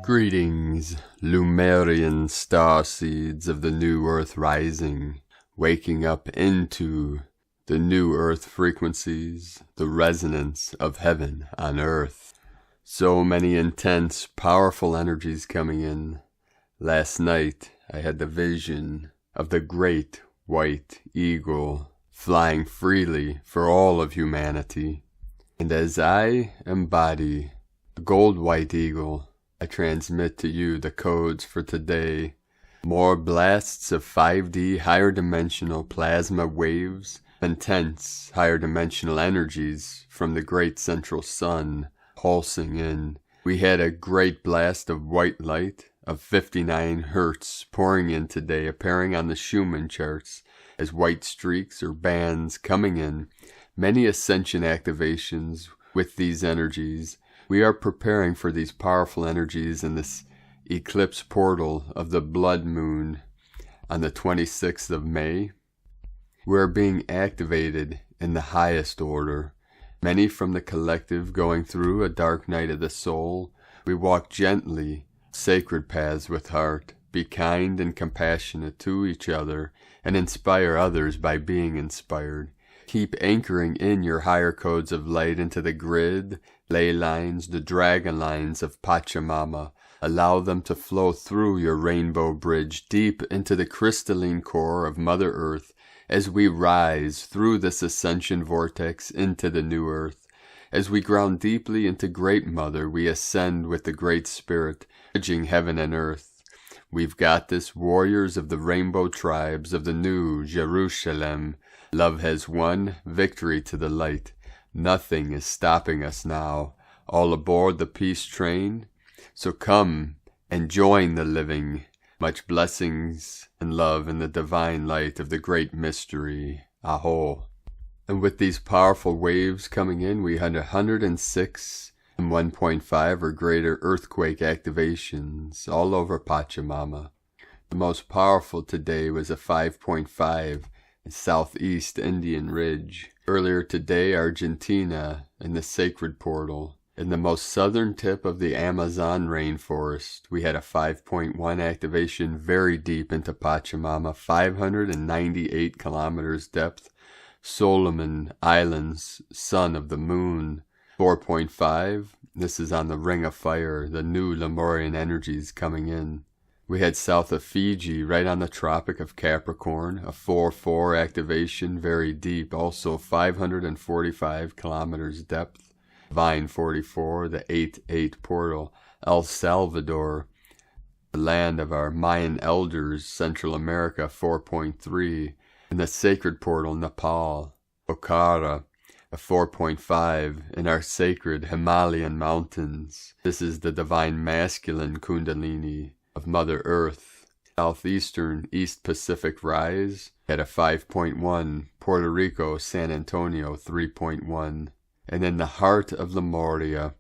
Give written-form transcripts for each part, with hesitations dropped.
Greetings, Lemurian Starseeds of the New Earth Rising, waking up into the New Earth frequencies, the resonance of heaven on Earth. So many intense, powerful energies coming in. Last night, I had the vision of the great white eagle flying freely for all of humanity. And as I embody the gold white eagle, I transmit to you the codes for today. More blasts of 5D higher dimensional plasma waves, intense higher dimensional energies from the great central sun pulsing in. We had a great blast of white light of 59 hertz pouring in today, appearing on the Schumann charts as white streaks or bands coming in. Many ascension activations with these energies. We are preparing for these powerful energies in this eclipse portal of the blood moon on the 26th of May. We are being activated in the highest order. Many from the collective going through a dark night of the soul. We walk gently, sacred paths with heart. Be kind and compassionate to each other and inspire others by being inspired. Keep anchoring in your higher codes of light into the grid, ley lines, the dragon lines of Pachamama. Allow them to flow through your rainbow bridge deep into the crystalline core of Mother Earth as we rise through this ascension vortex into the new earth. As we ground deeply into Great Mother, we ascend with the Great Spirit, bridging heaven and earth. We've got this, warriors of the rainbow tribes of the new Jerusalem. Love has won, victory to the light. Nothing is stopping us now. All aboard the peace train. So come and join the living. Much blessings and love in the divine light of the great mystery. Aho. And with these powerful waves coming in, we had 106 and 1.5 or greater earthquake activations all over Pachamama. The most powerful today was a 5.5 in Southeast Indian Ridge. Earlier today, Argentina in the sacred portal. In the most southern tip of the Amazon rainforest, we had a 5.1 activation very deep into Pachamama, 598 kilometers depth. Solomon Islands, son of the moon, 4.5. This is on the Ring of Fire, the new Lemurian energies coming in. We had south of Fiji, right on the Tropic of Capricorn, a 4.4 activation, very deep, also 545 kilometers depth. Vine 44, the 8.8 portal. El Salvador, the land of our Mayan elders, Central America, 4.3. And the sacred portal, Nepal. Pokhara, a 4.5 in our sacred Himalayan mountains. This is the divine masculine Kundalini of Mother Earth. Southeastern East Pacific Rise at a 5.1. Puerto Rico, San Antonio, 3.1. And in the heart of Lemuria,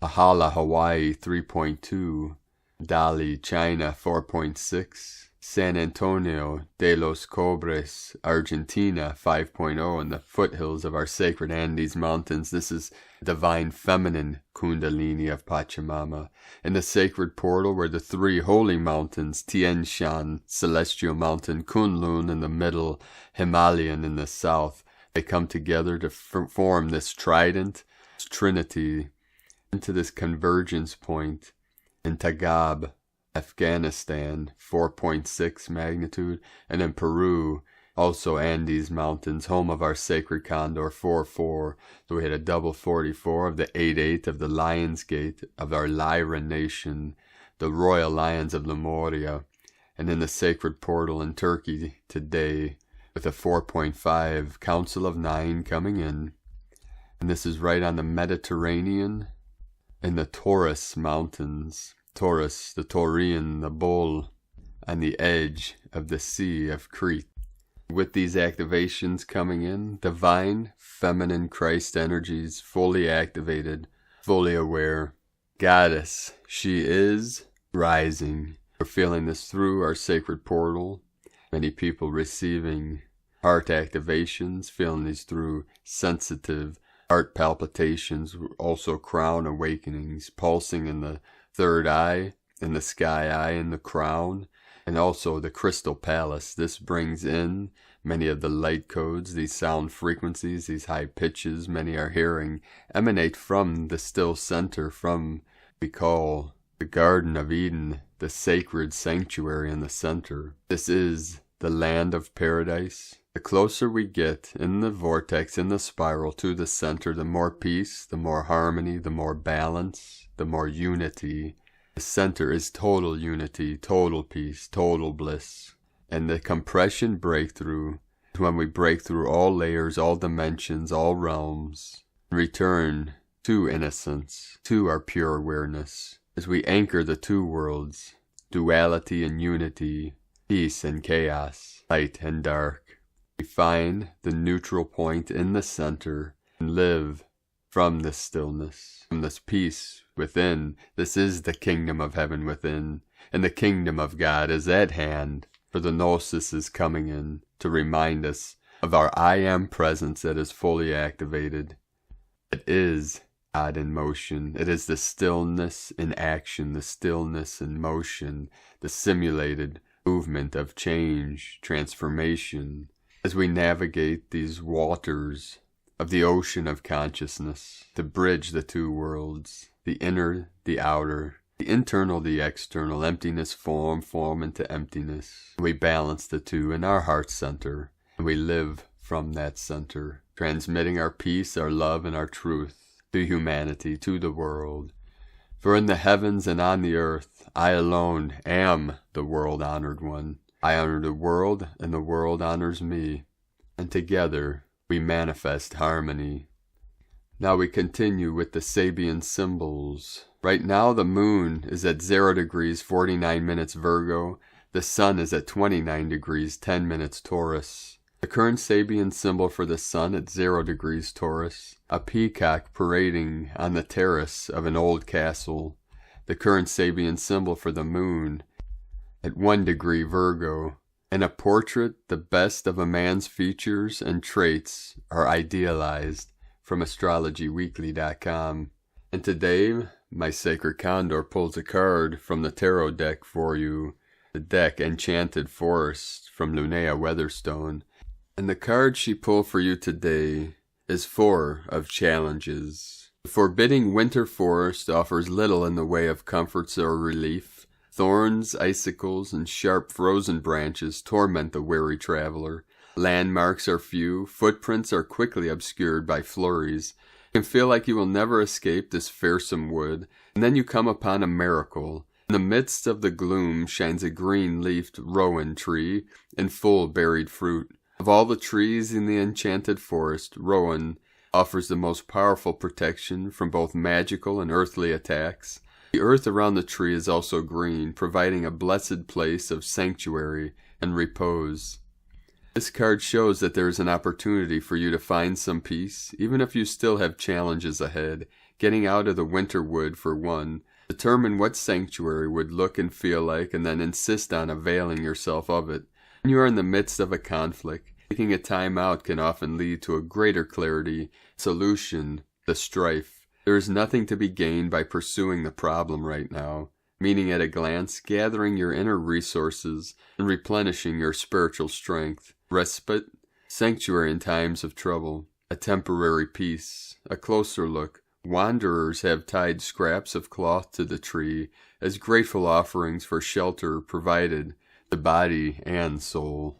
Ahala, Hawaii, 3.2. Dali, China, 4.6. San Antonio de los Cobres, Argentina, 5.0, in the foothills of our sacred Andes Mountains. This is divine feminine Kundalini of Pachamama. In the sacred portal were the three holy mountains, Tien Shan, Celestial Mountain, Kunlun in the middle, Himalayan in the south. They come together to form this trident, this trinity, into this convergence point in Tagab, Afghanistan, 4.6 magnitude, and in Peru, also Andes Mountains, home of our sacred Condor, 4.4. So we had a double 44 of the 8.8 of the Lion's Gate of our Lyra nation, the Royal Lions of Lemuria, and in the sacred portal in Turkey today, with a 4.5 Council of 9 coming in. And this is right on the Mediterranean in the Taurus Mountains. Taurus, the Taurian, the bull, on the edge of the Sea of Crete. With these activations coming in, divine feminine Christ energies fully activated, fully aware. Goddess, she is rising. We're feeling this through our sacred portal. Many people receiving heart activations, feeling these through sensitive heart palpitations, also crown awakenings, pulsing in the third eye, in the sky eye, in the crown, and also the crystal palace. This brings in many of the light codes, these sound frequencies, these high pitches many are hearing, emanate from the still center, from we call the Garden of Eden, the sacred sanctuary in the center. This is the land of paradise. The closer we get in the vortex, in the spiral to the center, the more peace, the more harmony, the more balance, the more unity. The center is total unity, total peace, total bliss. And the compression breakthrough is when we break through all layers, all dimensions, all realms, return to innocence, to our pure awareness, as we anchor the two worlds, duality and unity, peace and chaos, light and dark. We find the neutral point in the center and live from this stillness, from this peace within. This is the kingdom of heaven within, and the kingdom of God is at hand. For the Gnosis is coming in to remind us of our I Am presence that is fully activated. It is God in motion. It is the stillness in action, the stillness in motion, the simulated movement of change, transformation, as we navigate these waters of the ocean of consciousness to bridge the two worlds, the inner, the outer, the internal, the external, emptiness, form into emptiness. We balance the two in our heart center, and we live from that center, transmitting our peace, our love, and our truth to humanity, to the world. For in the heavens and on the earth, I alone am the world-honored one. I honor the world, and the world honors me. And together we manifest harmony. Now we continue with the Sabian symbols. Right now the moon is at 0 degrees 49 minutes Virgo. The sun is at 29 degrees 10 minutes Taurus. The current Sabian symbol for the sun at 0 degrees Taurus. A peacock parading on the terrace of an old castle. The current Sabian symbol for the moon at 1 degree Virgo. In a portrait, the best of a man's features and traits are idealized, from astrologyweekly.com. And today, my sacred Condor pulls a card from the tarot deck for you, the deck Enchanted Forest from Lunea Weatherstone. And the card she pulled for you today is 4 of Challenges. The forbidding winter forest offers little in the way of comforts or relief. Thorns, icicles, and sharp frozen branches torment the weary traveler. Landmarks are few, footprints are quickly obscured by flurries. You can feel like you will never escape this fearsome wood, and then you come upon a miracle. In the midst of the gloom shines a green-leafed rowan tree in full berried fruit. Of all the trees in the enchanted forest, rowan offers the most powerful protection from both magical and earthly attacks. The earth around the tree is also green, providing a blessed place of sanctuary and repose. This card shows that there is an opportunity for you to find some peace, even if you still have challenges ahead. Getting out of the winter wood, for one. Determine what sanctuary would look and feel like, and then insist on availing yourself of it. When you are in the midst of a conflict, taking a time out can often lead to a greater clarity, solution, the strife. There is nothing to be gained by pursuing the problem right now, meaning at a glance, gathering your inner resources and replenishing your spiritual strength. Respite, sanctuary in times of trouble, a temporary peace, a closer look. Wanderers have tied scraps of cloth to the tree as grateful offerings for shelter provided to body and soul.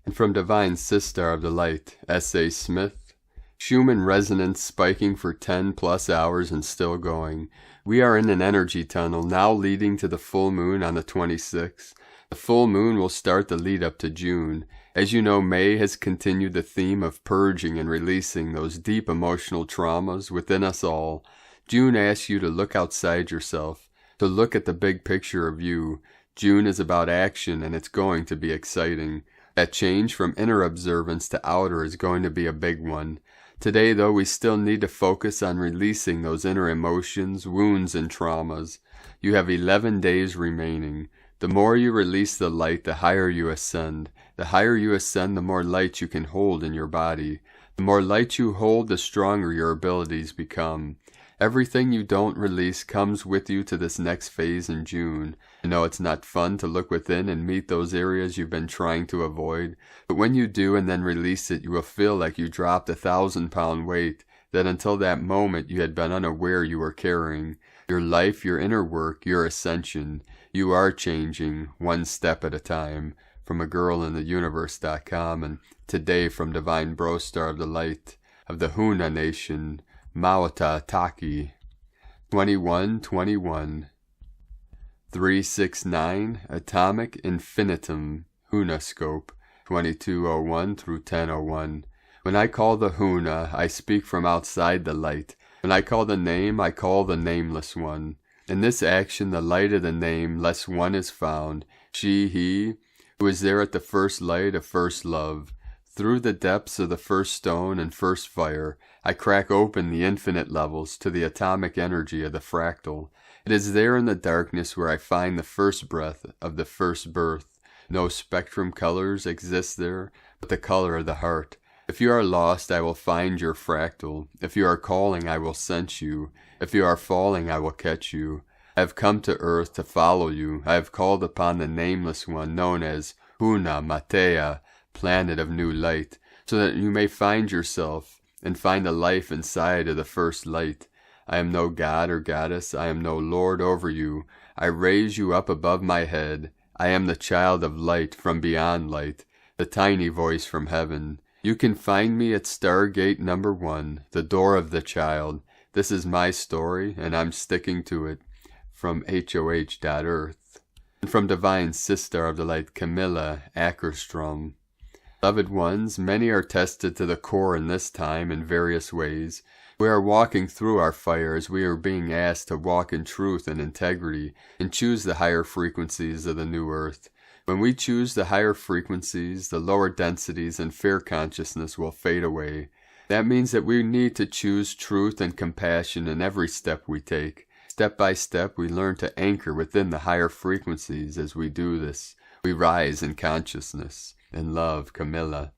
And from Divine Sister of the Light, S.A. Smith, Schumann resonance spiking for 10 plus hours and still going. We are in an energy tunnel now leading to the full moon on the 26th. The full moon will start the lead up to June. As you know, May has continued the theme of purging and releasing those deep emotional traumas within us all. June asks you to look outside yourself, to look at the big picture of you. June is about action, and it's going to be exciting. That change from inner observance to outer is going to be a big one. Today, though, we still need to focus on releasing those inner emotions, wounds, and traumas. You have 11 days remaining. The more you release the light, the higher you ascend. The higher you ascend, the more light you can hold in your body. The more light you hold, the stronger your abilities become. Everything you don't release comes with you to this next phase in June. I know it's not fun to look within and meet those areas you've been trying to avoid, but when you do and then release it, you will feel like you dropped a 1,000-pound weight that until that moment you had been unaware you were carrying. Your life, your inner work, your ascension. You are changing, one step at a time. From agirlintheuniverse.com, and today from Divine Brostar of the Light of the Huna Nation, Mawata Taki, 2121, 369, Atomic Infinitum, Hunascope, 2201 through 1001. When I call the Huna, I speak from outside the light. When I call the name, I call the nameless one. In this action, the light of the name, less one is found, she, he, who is there at the first light of first love. Through the depths of the first stone and first fire, I crack open the infinite levels to the atomic energy of the fractal. It is there in the darkness where I find the first breath of the first birth. No spectrum colors exist there, but the color of the heart. If you are lost, I will find your fractal. If you are calling, I will sense you. If you are falling, I will catch you. I have come to earth to follow you. I have called upon the nameless one known as Huna Matea, planet of new light, so that you may find yourself and find the life inside of the first light. I am no god or goddess. I am no lord over you. I raise you up above my head. I am the child of light from beyond light, the tiny voice from heaven. You can find me at Stargate number 1, the door of the child. This is my story, and I'm sticking to it. From hoh.earth. And from Divine Sister of the Light, Camilla Ackerstrom. Beloved ones, many are tested to the core in this time in various ways. We are walking through our fires. We are being asked to walk in truth and integrity and choose the higher frequencies of the new earth. When we choose the higher frequencies, the lower densities and fair consciousness will fade away. That means that we need to choose truth and compassion in every step we take. Step by step, we learn to anchor within the higher frequencies. As we do this, we rise in consciousness and love, Camilla.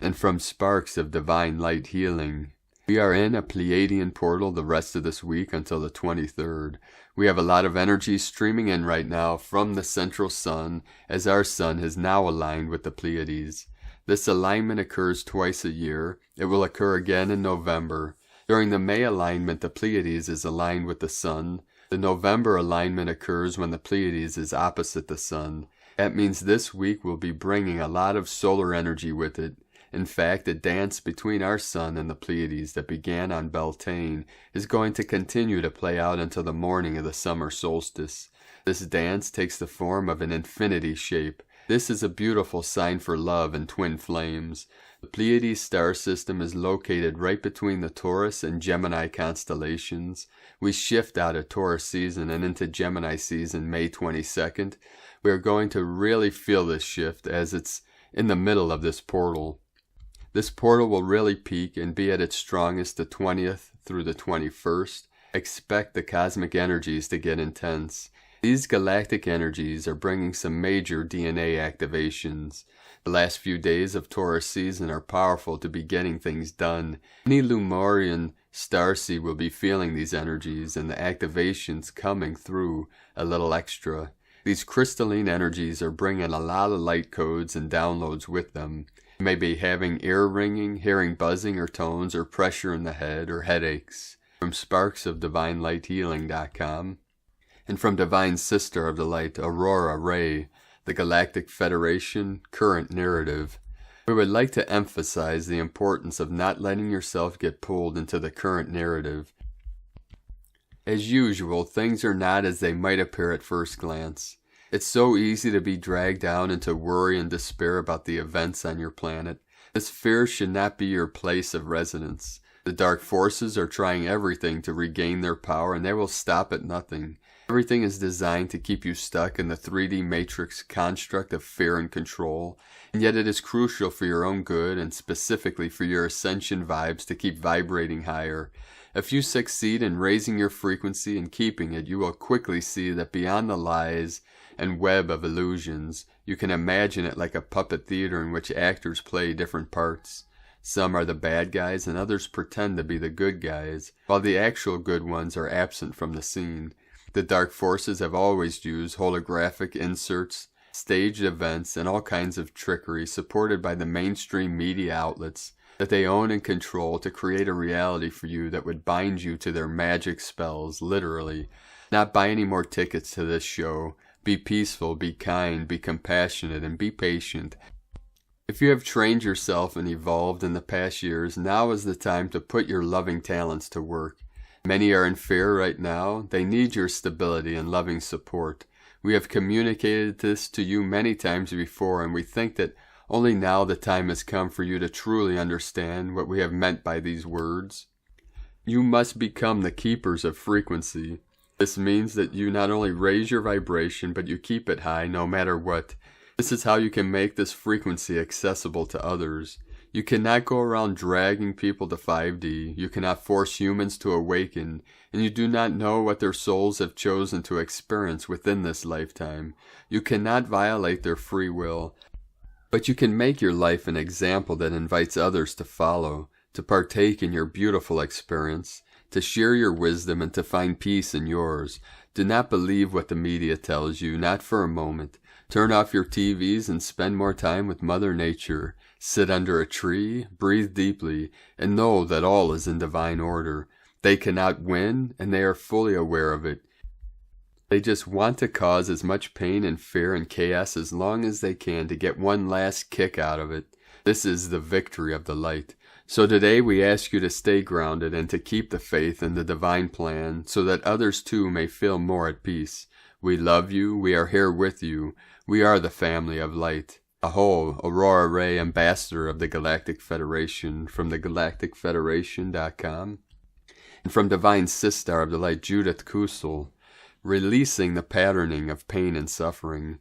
And from Sparks of Divine Light Healing, we are in a Pleiadian portal the rest of this week until the 23rd. We have a lot of energy streaming in right now from the central sun, as our sun has now aligned with the Pleiades. This alignment occurs twice a year. It will occur again in November. During the May alignment, the Pleiades is aligned with the sun. The November alignment occurs when the Pleiades is opposite the sun. That means this week will be bringing a lot of solar energy with it. In fact, the dance between our sun and the Pleiades that began on Beltane is going to continue to play out until the morning of the summer solstice. This dance takes the form of an infinity shape. This is a beautiful sign for love and twin flames. The Pleiades star system is located right between the Taurus and Gemini constellations. We shift out of Taurus season and into Gemini season May 22nd. We are going to really feel this shift as it's in the middle of this portal. This portal will really peak and be at its strongest the 20th through the 21st. Expect the cosmic energies to get intense. These galactic energies are bringing some major DNA activations. The last few days of Taurus season are powerful to be getting things done. Any Lemurian Starseed will be feeling these energies and the activations coming through a little extra. These crystalline energies are bringing a lot of light codes and downloads with them. You may be having ear ringing, hearing buzzing or tones, or pressure in the head, or headaches. From sparksofdivinelightshealing.com. And from Divine Sister of the Light, Aurora Ray, the Galactic Federation Current Narrative. We would like to emphasize the importance of not letting yourself get pulled into the current narrative. As usual, things are not as they might appear at first glance. It's so easy to be dragged down into worry and despair about the events on your planet. This fear should not be your place of residence. The dark forces are trying everything to regain their power, and they will stop at nothing. Everything is designed to keep you stuck in the 3D matrix construct of fear and control, and yet it is crucial for your own good and specifically for your ascension vibes to keep vibrating higher. If you succeed in raising your frequency and keeping it, you will quickly see that beyond the lies and web of illusions, you can imagine it like a puppet theater in which actors play different parts. Some are the bad guys and others pretend to be the good guys, while the actual good ones are absent from the scene. The dark forces have always used holographic inserts, staged events, and all kinds of trickery supported by the mainstream media outlets that they own and control to create a reality for you that would bind you to their magic spells, literally. Not buy any more tickets to this show. Be peaceful, be kind, be compassionate, and be patient. If you have trained yourself and evolved in the past years, now is the time to put your loving talents to work. Many are in fear right now. They need your stability and loving support. We have communicated this to you many times before, and we think that only now the time has come for you to truly understand what we have meant by these words. You must become the keepers of frequency. This means that you not only raise your vibration, but you keep it high no matter what. This is how you can make this frequency accessible to others. You cannot go around dragging people to 5D. You cannot force humans to awaken, and you do not know what their souls have chosen to experience within this lifetime. You cannot violate their free will, but you can make your life an example that invites others to follow, to partake in your beautiful experience, to share your wisdom and to find peace in yours. Do not believe what the media tells you, not for a moment. Turn off your TVs and spend more time with Mother Nature. Sit under a tree, breathe deeply, and know that all is in divine order. They cannot win, and they are fully aware of it. They just want to cause as much pain and fear and chaos as long as they can to get one last kick out of it. This is the victory of the light. So today we ask you to stay grounded and to keep the faith in the divine plan so that others too may feel more at peace. We love you. We are here with you. We are the family of light. Aho, Aurora Ray, ambassador of the Galactic Federation, from the galacticfederation.com. And from Divine Sister of the Light, Judith Kusel, releasing the patterning of pain and suffering.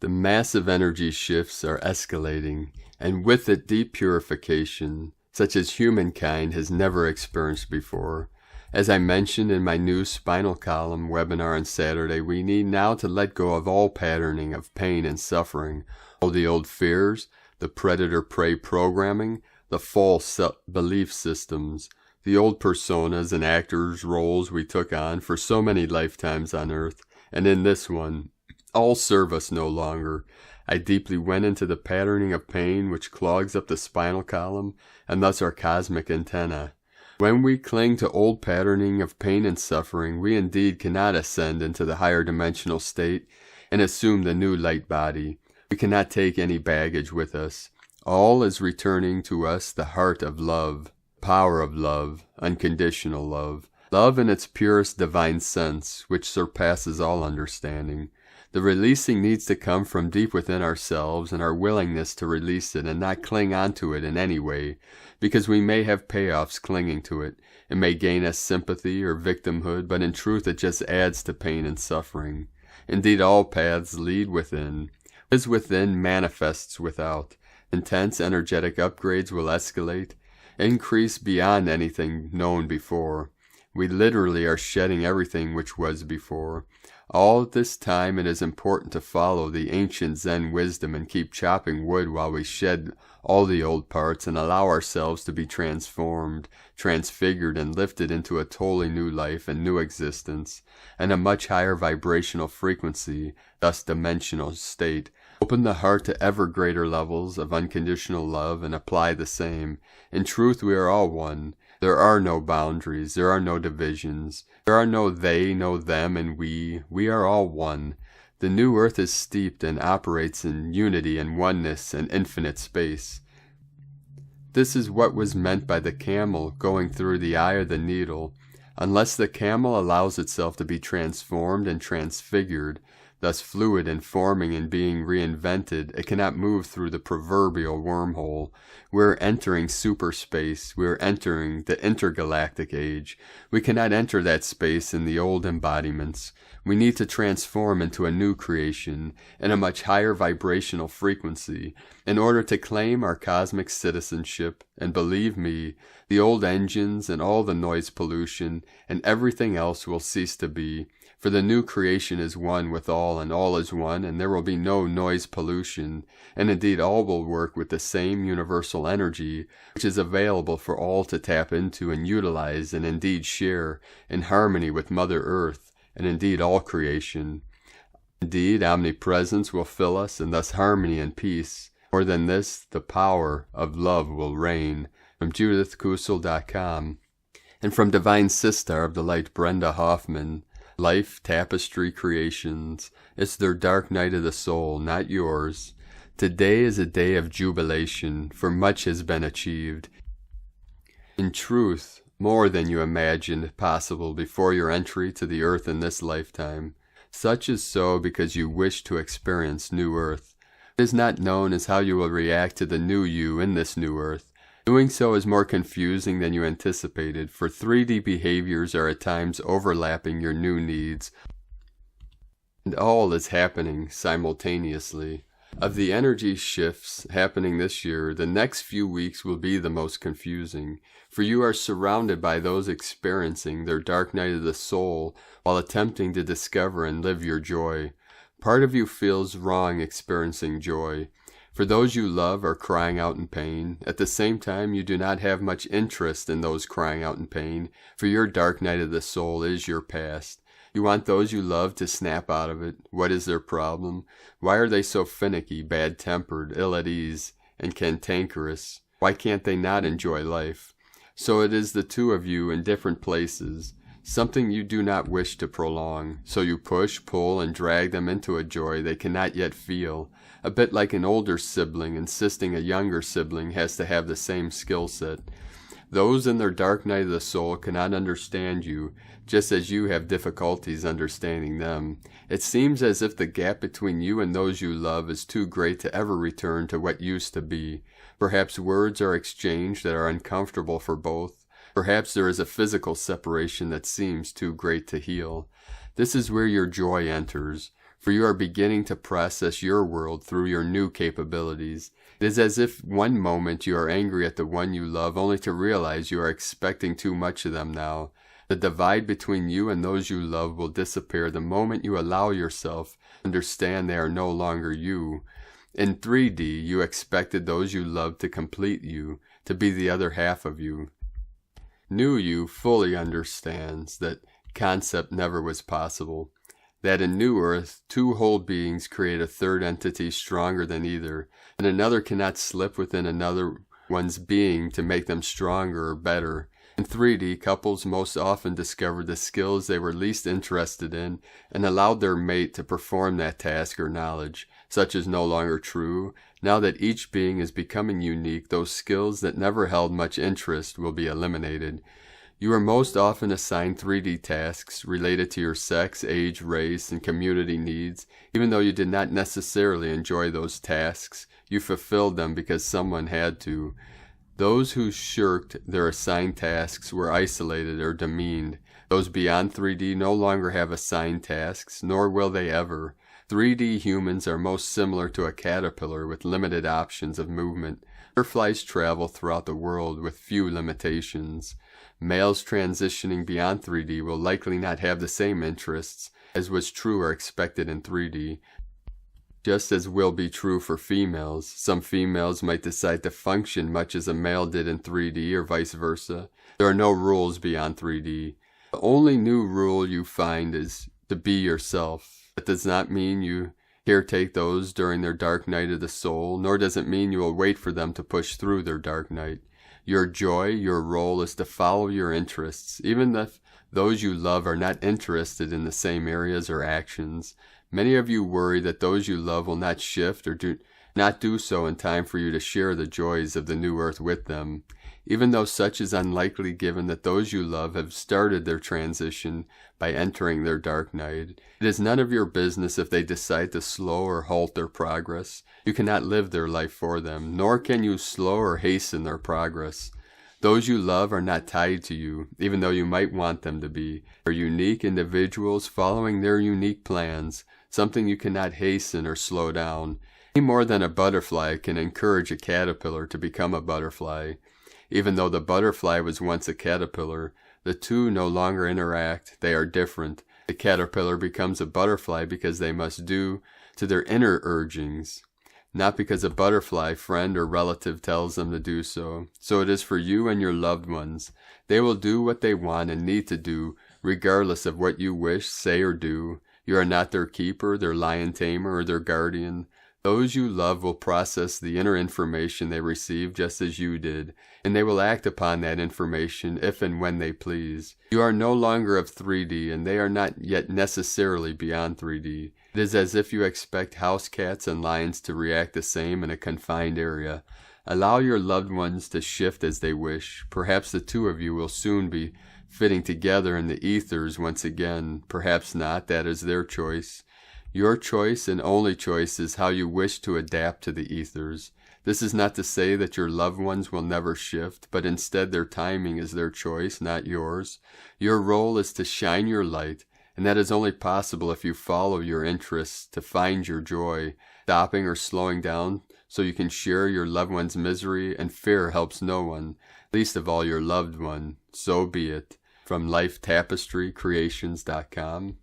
The massive energy shifts are escalating, and with it deep purification, such as humankind has never experienced before. As I mentioned in my new spinal column webinar on Saturday, we need now to let go of all patterning of pain and suffering, all the old fears, the predator-prey programming, the false belief systems, the old personas and actors' roles we took on for so many lifetimes on Earth, and in this one, all serve us no longer. I deeply went into the patterning of pain which clogs up the spinal column, and thus our cosmic antenna. When we cling to old patterning of pain and suffering, we indeed cannot ascend into the higher dimensional state and assume the new light body. We cannot take any baggage with us. All is returning to us the heart of love, power of love, unconditional love, love in its purest divine sense, which surpasses all understanding. The releasing needs to come from deep within ourselves and our willingness to release it and not cling onto it in any way, because we may have payoffs clinging to it. It may gain us sympathy or victimhood, but in truth it just adds to pain and suffering. Indeed, all paths lead within. What is within manifests without. Intense energetic upgrades will escalate, increase beyond anything known before. We literally are shedding everything which was before. All at this time it is important to follow the ancient Zen wisdom and keep chopping wood while we shed all the old parts and allow ourselves to be transformed, transfigured, and lifted into a totally new life and new existence, and a much higher vibrational frequency, thus dimensional state. Open the heart to ever greater levels of unconditional love and apply the same. In truth, we are all one. There are no boundaries. There are no divisions. There are no they, no them, and we. We are all one. The new earth is steeped and operates in unity and oneness and infinite space. This is what was meant by the camel going through the eye of the needle. Unless the camel allows itself to be transformed and transfigured, thus fluid and forming and being reinvented. It cannot move through the proverbial wormhole. We're entering superspace. We're entering the intergalactic age. We cannot enter that space in the old embodiments. We need to transform into a new creation in a much higher vibrational frequency in order to claim our cosmic citizenship. And believe me, the old engines and all the noise pollution and everything else will cease to be. For the new creation is one with all, and all is one, and there will be no noise pollution, and indeed all will work with the same universal energy, which is available for all to tap into and utilize, and indeed share, in harmony with Mother Earth, and indeed all creation. Indeed, omnipresence will fill us, and thus harmony and peace. More than this, the power of love will reign. From JudithKusel.com. And from Divine Sister of the Light, Brenda Hoffman. Life Tapestry Creations. It's their dark night of the soul, not yours. Today is a day of jubilation, for much has been achieved. In truth, more than you imagined possible before your entry to the earth in this lifetime. Such is so because you wish to experience new earth. It is not known as how you will react to the new you in this new earth. Doing so is more confusing than you anticipated, for 3D behaviors are at times overlapping your new needs, and all is happening simultaneously. Of the energy shifts happening this year, the next few weeks will be the most confusing, for you are surrounded by those experiencing their dark night of the soul while attempting to discover and live your joy. Part of you feels wrong experiencing joy. For those you love are crying out in pain. At the same time, you do not have much interest in those crying out in pain, for your dark night of the soul is your past. You want those you love to snap out of it. What is their problem? Why are they so finicky, bad-tempered, ill at ease, and cantankerous? Why can't they not enjoy life? So it is the two of you in different places, something you do not wish to prolong. So you push, pull, and drag them into a joy they cannot yet feel. A bit like an older sibling insisting a younger sibling has to have the same skill set. Those in their dark night of the soul cannot understand you, just as you have difficulties understanding them. It seems as if the gap between you and those you love is too great to ever return to what used to be. Perhaps words are exchanged that are uncomfortable for both. Perhaps there is a physical separation that seems too great to heal. This is where your joy enters, for you are beginning to process your world through your new capabilities. It is as if one moment you are angry at the one you love, only to realize you are expecting too much of them now. The divide between you and those you love will disappear the moment you allow yourself to understand they are no longer you. In 3D, you expected those you loved to complete you, to be the other half of you. New you fully understands that concept never was possible. That in New Earth, two whole beings create a third entity stronger than either, and another cannot slip within another one's being to make them stronger or better. In 3D, couples most often discovered the skills they were least interested in and allowed their mate to perform that task or knowledge. Such is no longer true. Now that each being is becoming unique, those skills that never held much interest will be eliminated. You are most often assigned 3D tasks related to your sex, age, race, and community needs. Even though you did not necessarily enjoy those tasks, you fulfilled them because someone had to. Those who shirked their assigned tasks were isolated or demeaned. Those beyond 3D no longer have assigned tasks, nor will they ever. 3D humans are most similar to a caterpillar with limited options of movement. Butterflies travel throughout the world with few limitations. Males transitioning beyond 3D will likely not have the same interests as was true or expected in 3D. Just as will be true for females. Some females might decide to function much as a male did in 3D or vice versa. There are no rules beyond 3D. The only new rule you find is to be yourself. That does not mean you caretake those during their dark night of the soul, nor does it mean you will wait for them to push through their dark night. Your joy, your role is to follow your interests, even if those you love are not interested in the same areas or actions. Many of you worry that those you love will not shift or do not do so in time for you to share the joys of the new earth with them. even though such is unlikely given that those you love have started their transition by entering their dark night. It is none of your business if they decide to slow or halt their progress. You cannot live their life for them, nor can you slow or hasten their progress. Those you love are not tied to you, even though you might want them to be. They are unique individuals following their unique plans, something you cannot hasten or slow down. Any more than a butterfly can encourage a caterpillar to become a butterfly. Even though the butterfly was once a caterpillar, the two no longer interact. They are different. The caterpillar becomes a butterfly because they must do to their inner urgings, not because a butterfly friend or relative tells them to do so. So it is for you and your loved ones. They will do what they want and need to do, regardless of what you wish, say, or do. You are not their keeper, their lion tamer, or their guardian. Those you love will process the inner information they receive just as you did, and they will act upon that information if and when they please. You are no longer of 3D, and they are not yet necessarily beyond 3D. It is as if you expect house cats and lions to react the same in a confined area. Allow your loved ones to shift as they wish. Perhaps the two of you will soon be fitting together in the ethers once again. Perhaps not. That is their choice. Your choice and only choice is how you wish to adapt to the ethers. This is not to say that your loved ones will never shift, but instead their timing is their choice, not yours. Your role is to shine your light, and that is only possible if you follow your interests to find your joy. Stopping or slowing down so you can share your loved one's misery and fear helps no one, least of all your loved one. So be it. From LifeTapestryCreations.com.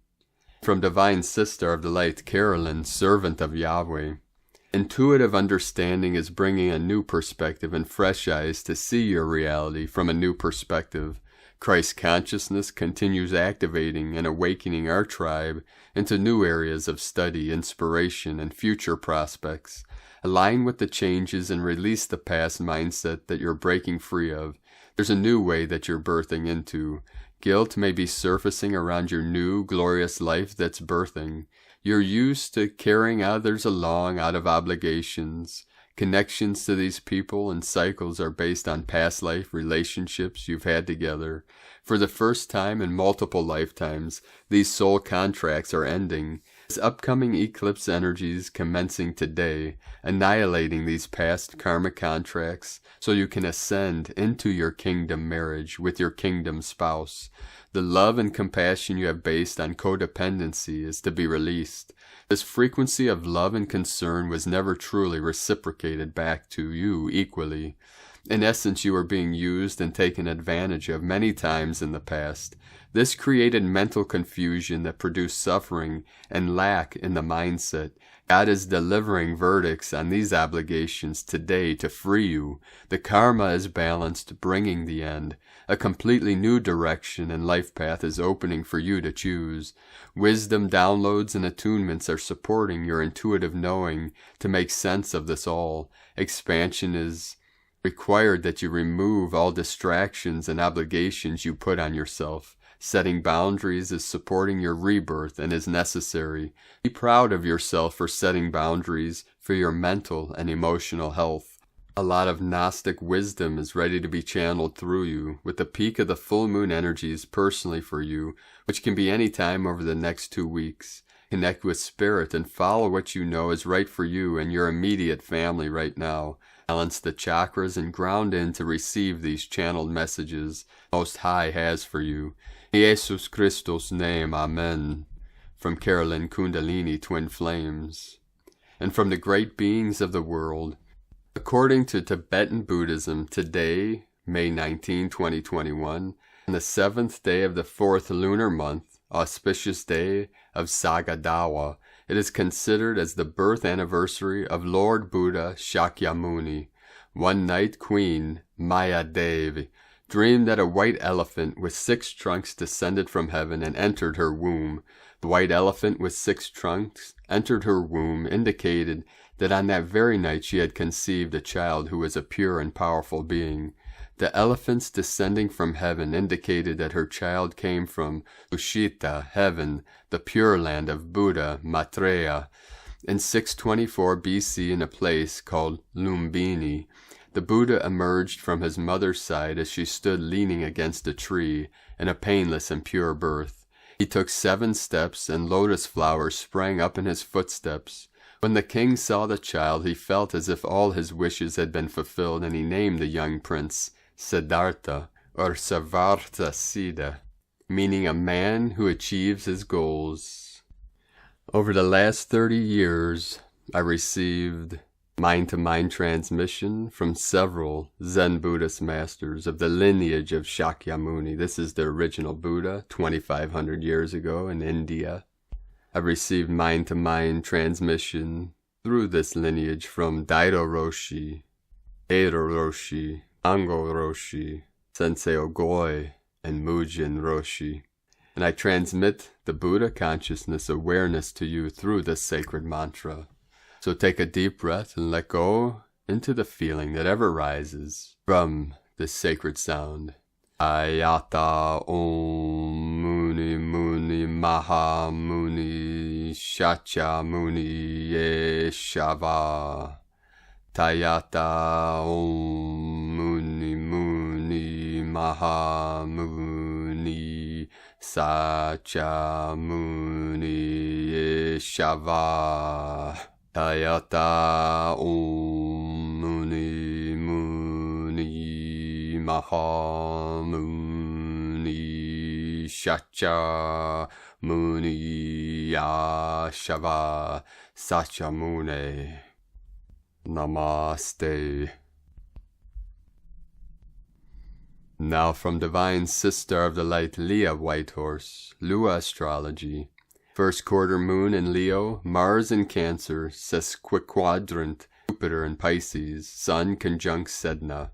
From Divine Sister of the Light, Carolyn, Servant of Yahweh. Intuitive understanding is bringing a new perspective and fresh eyes to see your reality from a new perspective. Christ consciousness continues activating and awakening our tribe into new areas of study, inspiration, and future prospects. Align with the changes and release the past mindset that you're breaking free of. There's a new way that you're birthing into. Guilt may be surfacing around your new, glorious life that's birthing. You're used to carrying others along out of obligations. Connections to these people and cycles are based on past life relationships you've had together. For the first time in multiple lifetimes, these soul contracts are ending. This upcoming eclipse energies commencing today, annihilating these past karmic contracts so you can ascend into your kingdom marriage with your kingdom spouse. The love and compassion you have based on codependency is to be released. This frequency of love and concern was never truly reciprocated back to you equally. In essence, you were being used and taken advantage of many times in the past. This created mental confusion that produced suffering and lack in the mindset. God is delivering verdicts on these obligations today to free you. The karma is balanced, bringing the end. A completely new direction and life path is opening for you to choose. Wisdom downloads and attunements are supporting your intuitive knowing to make sense of this all. Expansion is required that you remove all distractions and obligations you put on yourself. Setting boundaries is supporting your rebirth and is necessary. Be proud of yourself for setting boundaries for your mental and emotional health. A lot of Gnostic wisdom is ready to be channeled through you, with the peak of the full moon energies personally for you, which can be any time over the next 2 weeks. Connect with Spirit and follow what you know is right for you and your immediate family right now. Balance the chakras and ground in to receive these channeled messages Most High has for you. In Jesus Christos' name, Amen. From Carolyn Kundalini Twin Flames. And from the great beings of the world. According to Tibetan Buddhism, today, May 19, 2021, on the 7th day of the 4th lunar month, auspicious day of Sagadawa, it is considered as the birth anniversary of Lord Buddha Shakyamuni. One night, Queen Maya Devi dreamed that a white elephant with 6 trunks descended from heaven and entered her womb. The white elephant with 6 trunks entered her womb indicated that on that very night she had conceived a child who was a pure and powerful being. The elephants descending from heaven indicated that her child came from Ushita, heaven, the pure land of Buddha, Maitreya, in 624 BC in a place called Lumbini. The Buddha emerged from his mother's side as she stood leaning against a tree in a painless and pure birth. He took 7 steps, and lotus flowers sprang up in his footsteps. When the king saw the child, he felt as if all his wishes had been fulfilled, and he named the young prince Siddhartha, or Savartha Siddha, meaning a man who achieves his goals. Over the last 30 years, I received mind-to-mind transmission from several Zen Buddhist masters of the lineage of Shakyamuni. This is the original Buddha, 2,500 years ago in India. I received mind-to-mind transmission through this lineage from Daido Roshi, Eiro Roshi, Ango Roshi, Sensei Ogoi, and Mujin Roshi. And I transmit the Buddha consciousness awareness to you through this sacred mantra. So take a deep breath and let go into the feeling that ever rises from this sacred sound. Ayata Om Muni Muni Maha Muni Shacha Muni Yeshava. Tayata Om Muni Muni Maha Muni Sacha Muni Yeshava. Tayata Om Muni Muni Maha Muni Shacha Muni Yashava Sacha Muni. Namaste. Now from Divine Sister of the Light, Leah Whitehorse, Lua Astrology. First quarter moon in Leo, Mars in Cancer, sesquiquadrant, Jupiter in Pisces, Sun conjunct Sedna.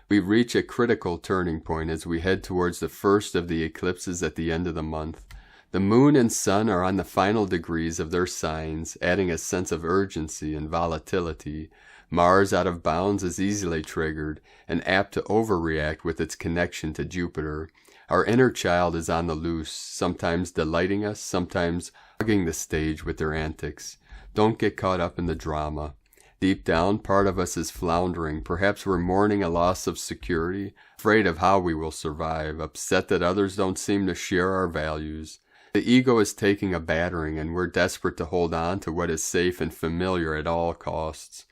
We reach a critical turning point as we head towards the first of the eclipses at the end of the month. The moon and sun are on the final degrees of their signs, adding a sense of urgency and volatility. Mars out of bounds is easily triggered and apt to overreact with its connection to Jupiter. Our inner child is on the loose, sometimes delighting us, sometimes hogging the stage with their antics. Don't get caught up in the drama. Deep down, part of us is floundering. Perhaps we're mourning a loss of security, afraid of how we will survive, upset that others don't seem to share our values. The ego is taking a battering, and we're desperate to hold on to what is safe and familiar at all costs.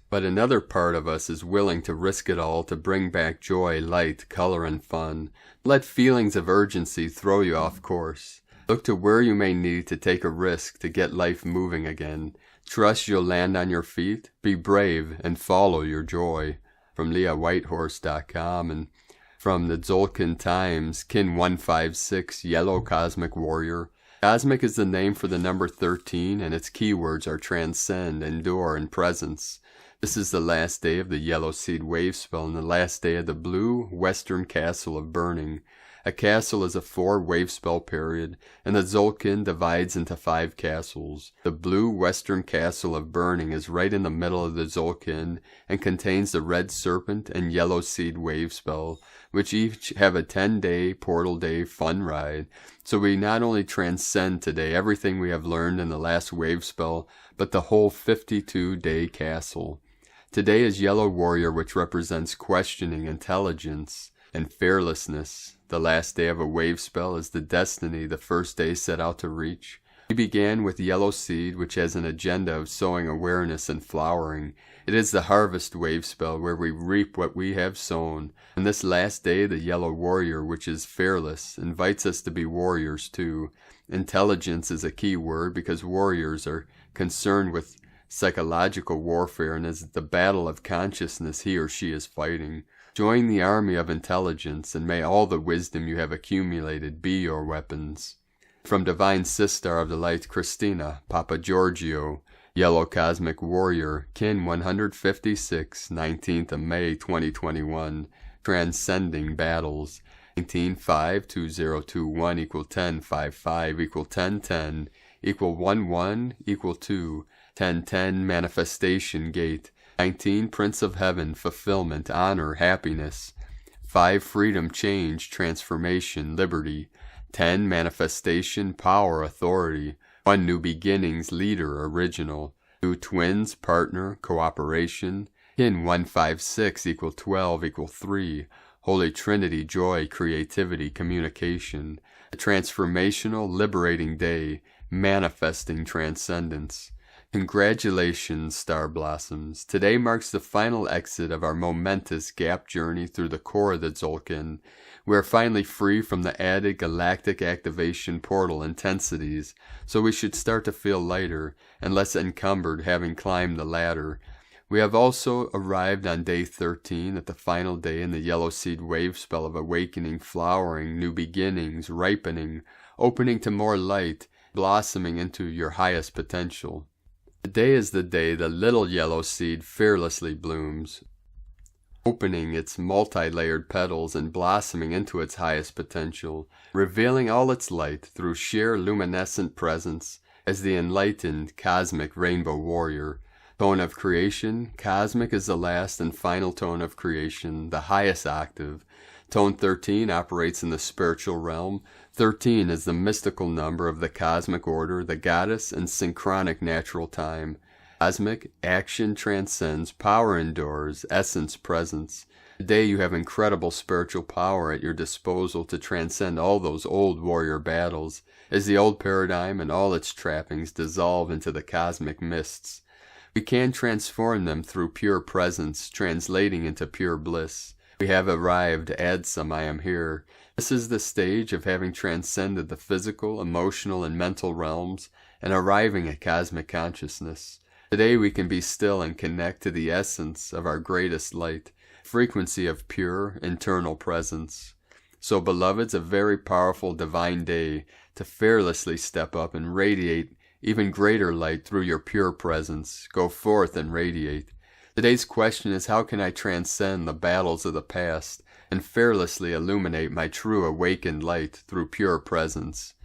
But another part of us is willing to risk it all to bring back joy, light, color, and fun. Let feelings of urgency throw you off course. Look to where you may need to take a risk to get life moving again. Trust you'll land on your feet. Be brave and follow your joy. From LeahWhitehorse.com and from the Tzolk'in Times, Kin 156, Yellow Cosmic Warrior. Cosmic is the name for the number 13, and its keywords are transcend, endure, and presence. This is the last day of the Yellow Seed Wave Spell and the last day of the Blue Western Castle of Burning. A castle is a 4 wave spell period, and the Tzolk'in divides into 5 castles. The Blue Western Castle of Burning is right in the middle of the Tzolk'in and contains the Red Serpent and Yellow Seed Wave Spell, which each have a 10-day Portal Day fun ride. So we not only transcend today everything we have learned in the last wave spell, but the whole 52-day castle. Today is Yellow Warrior, which represents questioning, intelligence, and fearlessness. The last day of a wave spell is the destiny the first day set out to reach. We began with Yellow Seed, which has an agenda of sowing awareness and flowering. It is the harvest wave spell where we reap what we have sown. And this last day, the Yellow Warrior, which is fearless, invites us to be warriors too. Intelligence is a key word because warriors are concerned with psychological warfare and is the battle of consciousness he or she is fighting. Join the army of intelligence, and may all the wisdom you have accumulated be your weapons. From Divine Sister of the Light, Christina, Papa Giorgio, Yellow Cosmic Warrior, Kin 156, 19th of May 2021, Transcending Battles, 19-5-2021 equal 10-5-5 equal 10-10 equal 1-1 equal 2, 10-10 Manifestation Gate, 19 Prince of Heaven, Fulfillment, Honor, Happiness, 5 Freedom, Change, Transformation, Liberty, 10 Manifestation, Power, Authority, 1 New Beginnings, Leader, Original, 2 Twins, Partner, Cooperation, In 156 equal 12 equal 3. Holy Trinity, joy, creativity, communication. A transformational, liberating day, manifesting transcendence. Congratulations, Star Blossoms. Today marks the final exit of our momentous gap journey through the core of the Tzolk'in. We are finally free from the added galactic activation portal intensities, so we should start to feel lighter and less encumbered having climbed the ladder. We have also arrived on day 13 at the final day in the yellow seed wave spell of awakening, flowering, new beginnings, ripening, opening to more light, blossoming into your highest potential. Today is the day the little yellow seed fearlessly blooms, opening its multi-layered petals and blossoming into its highest potential, revealing all its light through sheer luminescent presence as the enlightened cosmic rainbow warrior. Tone of creation, cosmic is the last and final tone of creation, the highest octave. Tone 13 operates in the spiritual realm. 13 is the mystical number of the cosmic order, the goddess, and synchronic natural time. Cosmic action transcends, power endures, essence presence. Today you have incredible spiritual power at your disposal to transcend all those old warrior battles, as the old paradigm and all its trappings dissolve into the cosmic mists. We can transform them through pure presence, translating into pure bliss. We have arrived, Adsum, I am here. This is the stage of having transcended the physical, emotional, and mental realms, and arriving at cosmic consciousness. Today we can be still and connect to the essence of our greatest light, frequency of pure, internal presence. So, beloveds, a very powerful divine day to fearlessly step up and radiate even greater light through your pure presence. Go forth and radiate. Today's question is, how can I transcend the battles of the past and fearlessly illuminate my true awakened light through pure presence?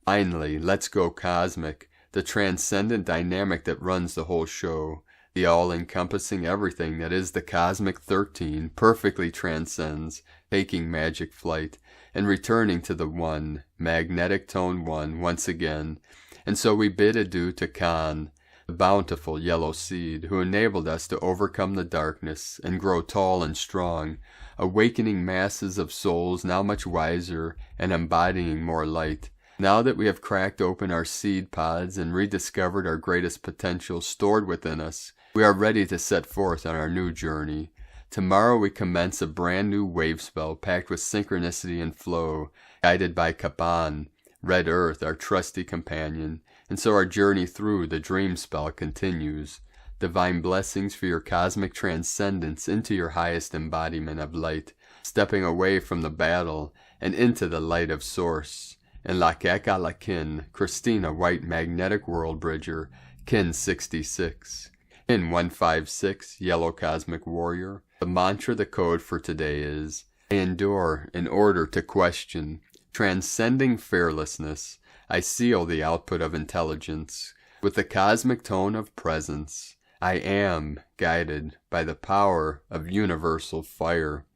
Finally, let's go cosmic, the transcendent dynamic that runs the whole show, the all-encompassing everything that is the cosmic 13 perfectly transcends, taking magic flight and returning to the one, magnetic tone 1 once again. And so we bid adieu to Kwan, the bountiful yellow seed, who enabled us to overcome the darkness and grow tall and strong, awakening masses of souls now much wiser and embodying more light. Now that we have cracked open our seed pods and rediscovered our greatest potential stored within us, we are ready to set forth on our new journey. Tomorrow we commence a brand new wave spell packed with synchronicity and flow, guided by Kwan, Red Earth, our trusty companion, and so our journey through the dream spell continues. Divine blessings for your cosmic transcendence into your highest embodiment of light, stepping away from the battle and into the light of Source. And Lakek ala Kin, Christina White Magnetic World Bridger, Kin 66. In 156, Yellow Cosmic Warrior, the mantra, the code for today is, I endure in order to question. Transcending fearlessness, I seal the output of intelligence with the cosmic tone of presence. I am guided by the power of universal fire.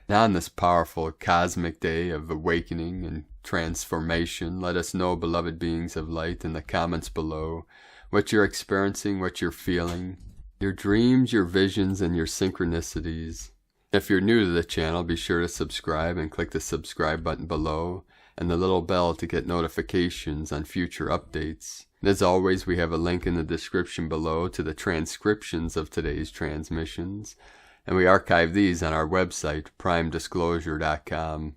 Now on this powerful cosmic day of awakening and transformation, let us know, beloved beings of light, in the comments below, what you're experiencing, what you're feeling, your dreams, your visions, and your synchronicities. If you're new to the channel, be sure to subscribe and click the subscribe button below and the little bell to get notifications on future updates. And as always, we have a link in the description below to the transcriptions of today's transmissions, and we archive these on our website, primedisclosure.com.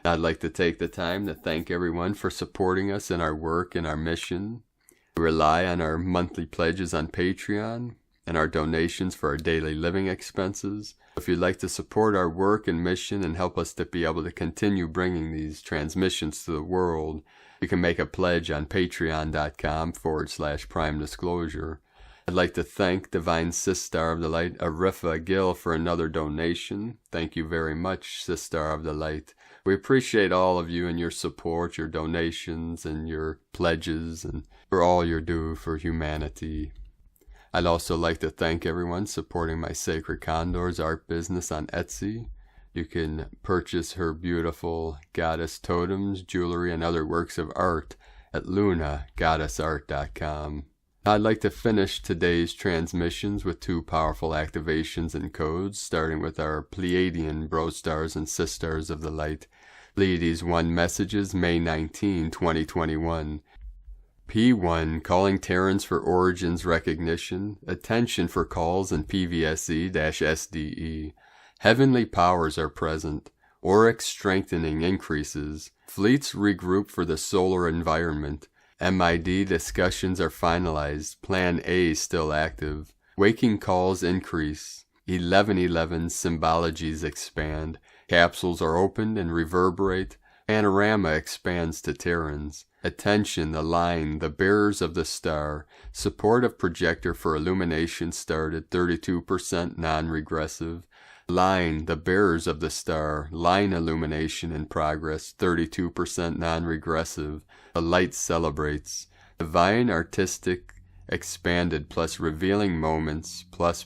I'd like to take the time to thank everyone for supporting us in our work and our mission. We rely on our monthly pledges on Patreon and our donations for our daily living expenses. If you'd like to support our work and mission and help us to be able to continue bringing these transmissions to the world, you can make a pledge on patreon.com/primedisclosure. I'd like to thank Divine Sister of the Light, Arifa Gill, for another donation. Thank you very much, Sister of the Light. We appreciate all of you and your support, your donations, and your pledges, and for all you do for humanity. I'd also like to thank everyone supporting my Sacred Condors art business on Etsy. You can purchase her beautiful goddess totems, jewelry, and other works of art at lunagoddessart.com. I'd like to finish today's transmissions with 2 powerful activations and codes, starting with our Pleiadian bro-stars and sisters of the light. Pleiades 1 messages, May 19, 2021. P1, calling Terrans for origins recognition, attention for calls in PVSE-SDE. Heavenly powers are present. Auric strengthening increases. Fleets regroup for the solar environment. MID discussions are finalized. Plan A still active. Waking calls increase. 1111 symbologies expand. Capsules are opened and reverberate. Panorama expands to Terrans. Attention, align, the bearers of the star. Supportive projector for illumination started, 32% non-regressive. Line, the bearers of the star. Line illumination in progress, 32% non-regressive. The light celebrates. Divine artistic expanded plus revealing moments, plus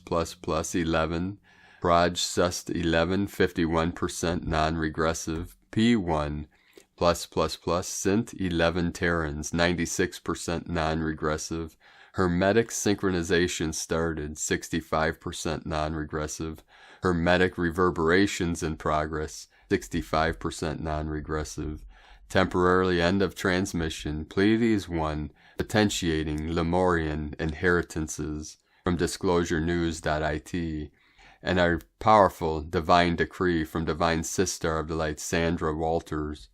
11. Proj Sust 11, 51% non-regressive. P1, plus, Sint 11 Terrans, 96% non-regressive. Hermetic synchronization started, 65% non-regressive. Hermetic reverberations in progress, 65% non-regressive. Temporarily end of transmission, Pleiades 1, potentiating Lemurian inheritances from disclosurenews.it. And our powerful divine decree from Divine Sister of the Light, Sandra Walters.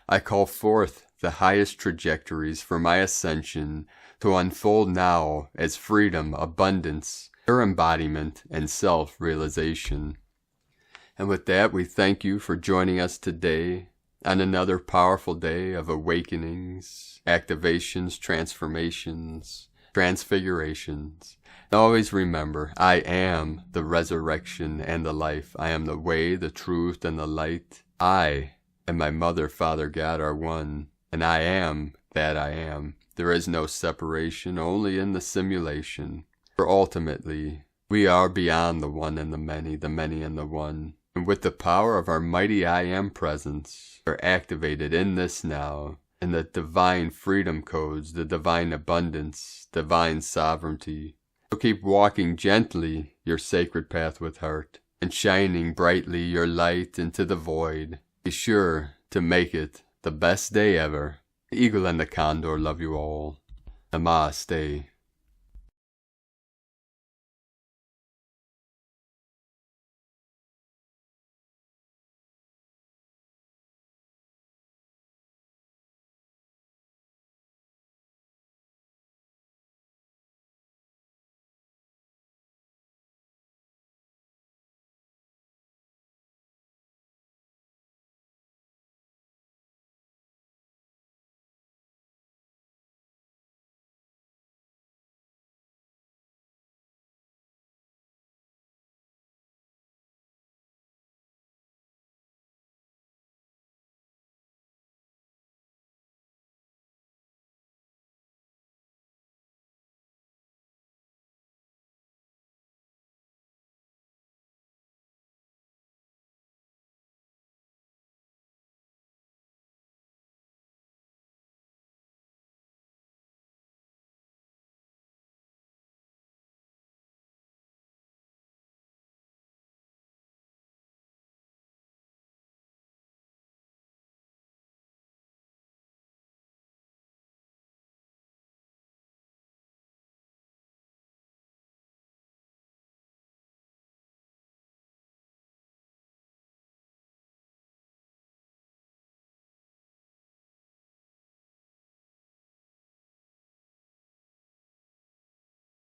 I call forth the highest trajectories for my ascension to unfold now as freedom, abundance, pure embodiment, and self-realization. And with that, we thank you for joining us today on another powerful day of awakenings, activations, transformations, transfigurations. Always remember, I am the resurrection and the life. I am the way, the truth, and the light. I and my mother, Father God are one, and I am that I am. There is no separation, only in the simulation. For ultimately, we are beyond the one and the many and the one. And with the power of our mighty I Am presence, are activated in this now, in the divine freedom codes, the divine abundance, divine sovereignty. So keep walking gently your sacred path with heart, and shining brightly your light into the void. Be sure to make it the best day ever. The Eagle and the Condor love you all. Namaste.